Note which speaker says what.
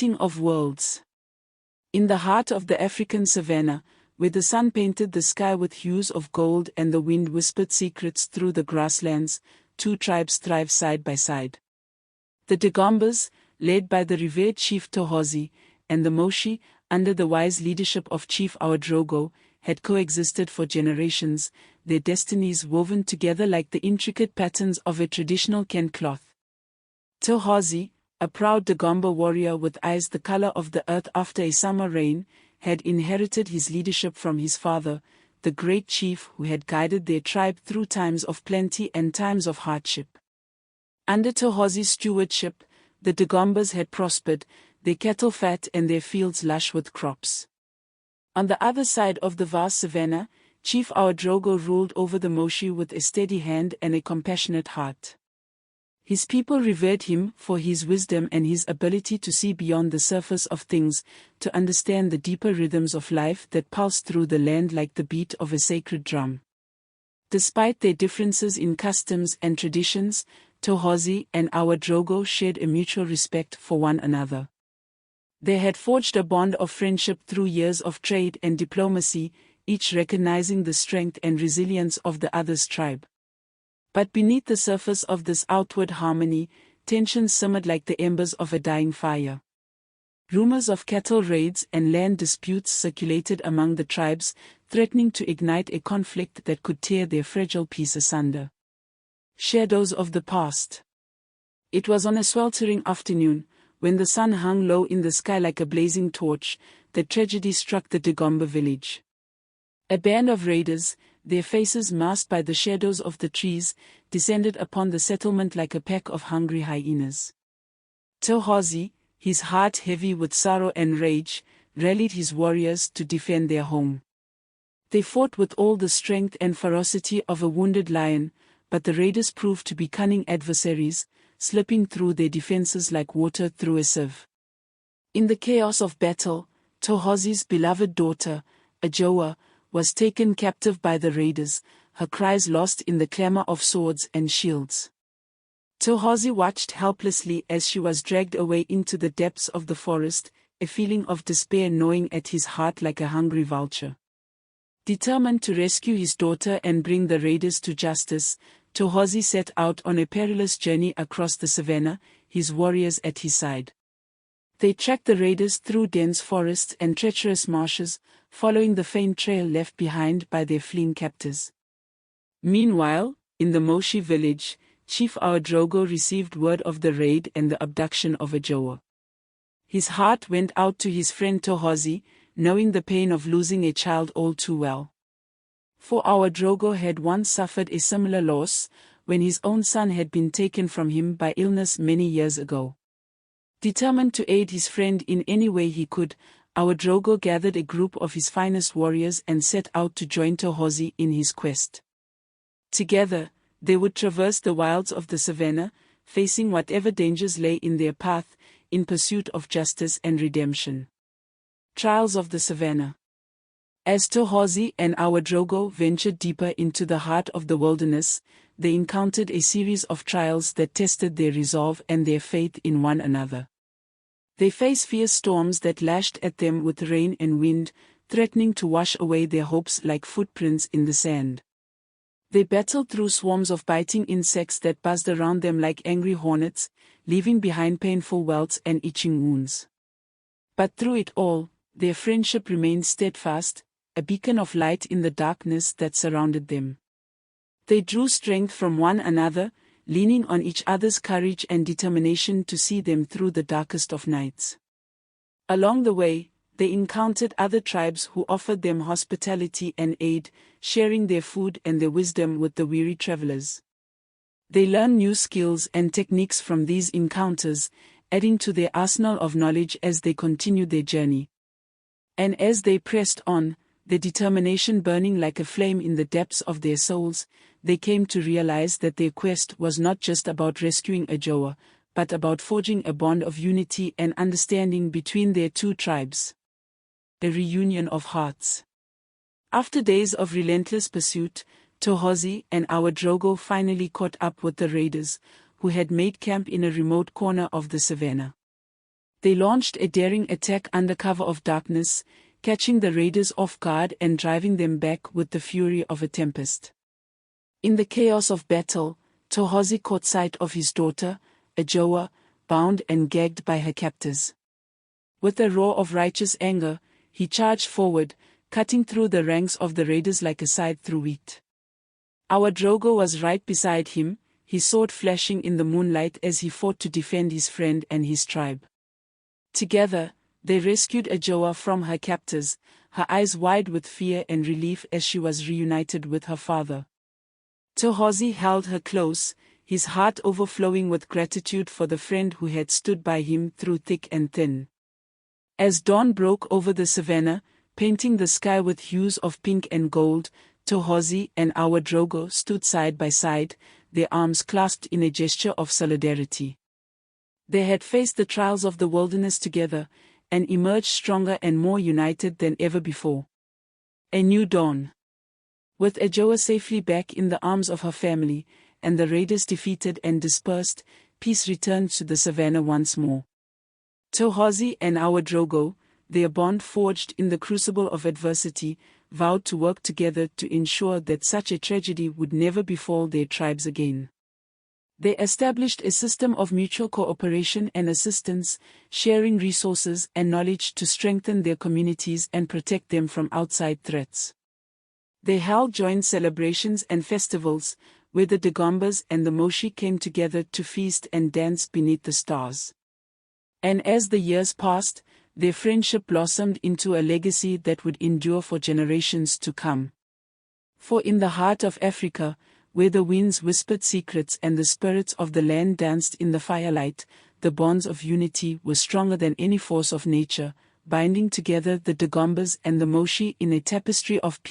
Speaker 1: King of worlds. In the heart of the African savanna, where the sun painted the sky with hues of gold and the wind whispered secrets through the grasslands, two tribes thrive side by side. The Dagombas, led by the revered chief Tohazie, and the Mossi, under the wise leadership of Chief Ouedraogo, had coexisted for generations, their destinies woven together like the intricate patterns of a traditional Ken cloth. Tohazie, a proud Dagomba warrior with eyes the color of the earth after a summer rain, had inherited his leadership from his father, the great chief who had guided their tribe through times of plenty and times of hardship. Under Tohazie's stewardship, the Dagombas had prospered, their cattle fat and their fields lush with crops. On the other side of the vast savanna, Chief Ouedraogo ruled over the Mossi with a steady hand and a compassionate heart. His people revered him for his wisdom and his ability to see beyond the surface of things, to understand the deeper rhythms of life that pulse through the land like the beat of a sacred drum. Despite their differences in customs and traditions, Tohazie and Ouedraogo shared a mutual respect for one another. They had forged a bond of friendship through years of trade and diplomacy, each recognizing the strength and resilience of the other's tribe. But beneath the surface of this outward harmony, tensions simmered like the embers of a dying fire. Rumors of cattle raids and land disputes circulated among the tribes, threatening to ignite a conflict that could tear their fragile peace asunder. Shadows of the past. It was on a sweltering afternoon, when the sun hung low in the sky like a blazing torch, that tragedy struck the Dagomba village. A band of raiders, their faces masked by the shadows of the trees, descended upon the settlement like a pack of hungry hyenas. Tohazie, his heart heavy with sorrow and rage, rallied his warriors to defend their home. They fought with all the strength and ferocity of a wounded lion, but the raiders proved to be cunning adversaries, slipping through their defenses like water through a sieve. In the chaos of battle, Tohazie's beloved daughter, Ajoa, was taken captive by the raiders, her cries lost in the clamor of swords and shields. Tohazie watched helplessly as she was dragged away into the depths of the forest, a feeling of despair gnawing at his heart like a hungry vulture. Determined to rescue his daughter and bring the raiders to justice, Tohazie set out on a perilous journey across the savanna, his warriors at his side. They tracked the raiders through dense forests and treacherous marshes, following the faint trail left behind by their fleeing captors. Meanwhile, in the Mossi village, Chief Ouedraogo received word of the raid and the abduction of Ajoa. His heart went out to his friend Tohazie, knowing the pain of losing a child all too well. For Ouedraogo had once suffered a similar loss, when his own son had been taken from him by illness many years ago. Determined to aid his friend in any way he could, Ouedraogo gathered a group of his finest warriors and set out to join Tohazie in his quest. Together, they would traverse the wilds of the savanna, facing whatever dangers lay in their path, in pursuit of justice and redemption. Trials of the Savanna. As Tohazie and Ouedraogo ventured deeper into the heart of the wilderness, they encountered a series of trials that tested their resolve and their faith in one another. They faced fierce storms that lashed at them with rain and wind, threatening to wash away their hopes like footprints in the sand. They battled through swarms of biting insects that buzzed around them like angry hornets, leaving behind painful welts and itching wounds. But through it all, their friendship remained steadfast, a beacon of light in the darkness that surrounded them. They drew strength from one another, leaning on each other's courage and determination to see them through the darkest of nights. Along the way, they encountered other tribes who offered them hospitality and aid, sharing their food and their wisdom with the weary travelers. They learned new skills and techniques from these encounters, adding to their arsenal of knowledge as they continued their journey. And as they pressed on, their determination burning like a flame in the depths of their souls, they came to realize that their quest was not just about rescuing Ajoa, but about forging a bond of unity and understanding between their two tribes. A reunion of hearts. After days of relentless pursuit, Tohazie and Ouedraogo finally caught up with the raiders, who had made camp in a remote corner of the savanna. They launched a daring attack under cover of darkness, catching the raiders off guard and driving them back with the fury of a tempest. In the chaos of battle, Tohazie caught sight of his daughter, Ouedraogo, bound and gagged by her captors. With a roar of righteous anger, he charged forward, cutting through the ranks of the raiders like a scythe through wheat. Ouedraogo was right beside him, his sword flashing in the moonlight as he fought to defend his friend and his tribe. Together, they rescued Ouedraogo from her captors, her eyes wide with fear and relief as she was reunited with her father. Tohazie held her close, his heart overflowing with gratitude for the friend who had stood by him through thick and thin. As dawn broke over the savannah, painting the sky with hues of pink and gold, Tohazie and Ouedraogo stood side by side, their arms clasped in a gesture of solidarity. They had faced the trials of the wilderness together, and emerged stronger and more united than ever before. A new dawn. With Ouedraogo safely back in the arms of her family, and the raiders defeated and dispersed, peace returned to the savannah once more. Tohazie and Ouedraogo, their bond forged in the crucible of adversity, vowed to work together to ensure that such a tragedy would never befall their tribes again. They established a system of mutual cooperation and assistance, sharing resources and knowledge to strengthen their communities and protect them from outside threats. They held joint celebrations and festivals, where the Dagombas and the Mossi came together to feast and dance beneath the stars. And as the years passed, their friendship blossomed into a legacy that would endure for generations to come. For in the heart of Africa, where the winds whispered secrets and the spirits of the land danced in the firelight, the bonds of unity were stronger than any force of nature, binding together the Dagombas and the Mossi in a tapestry of peace.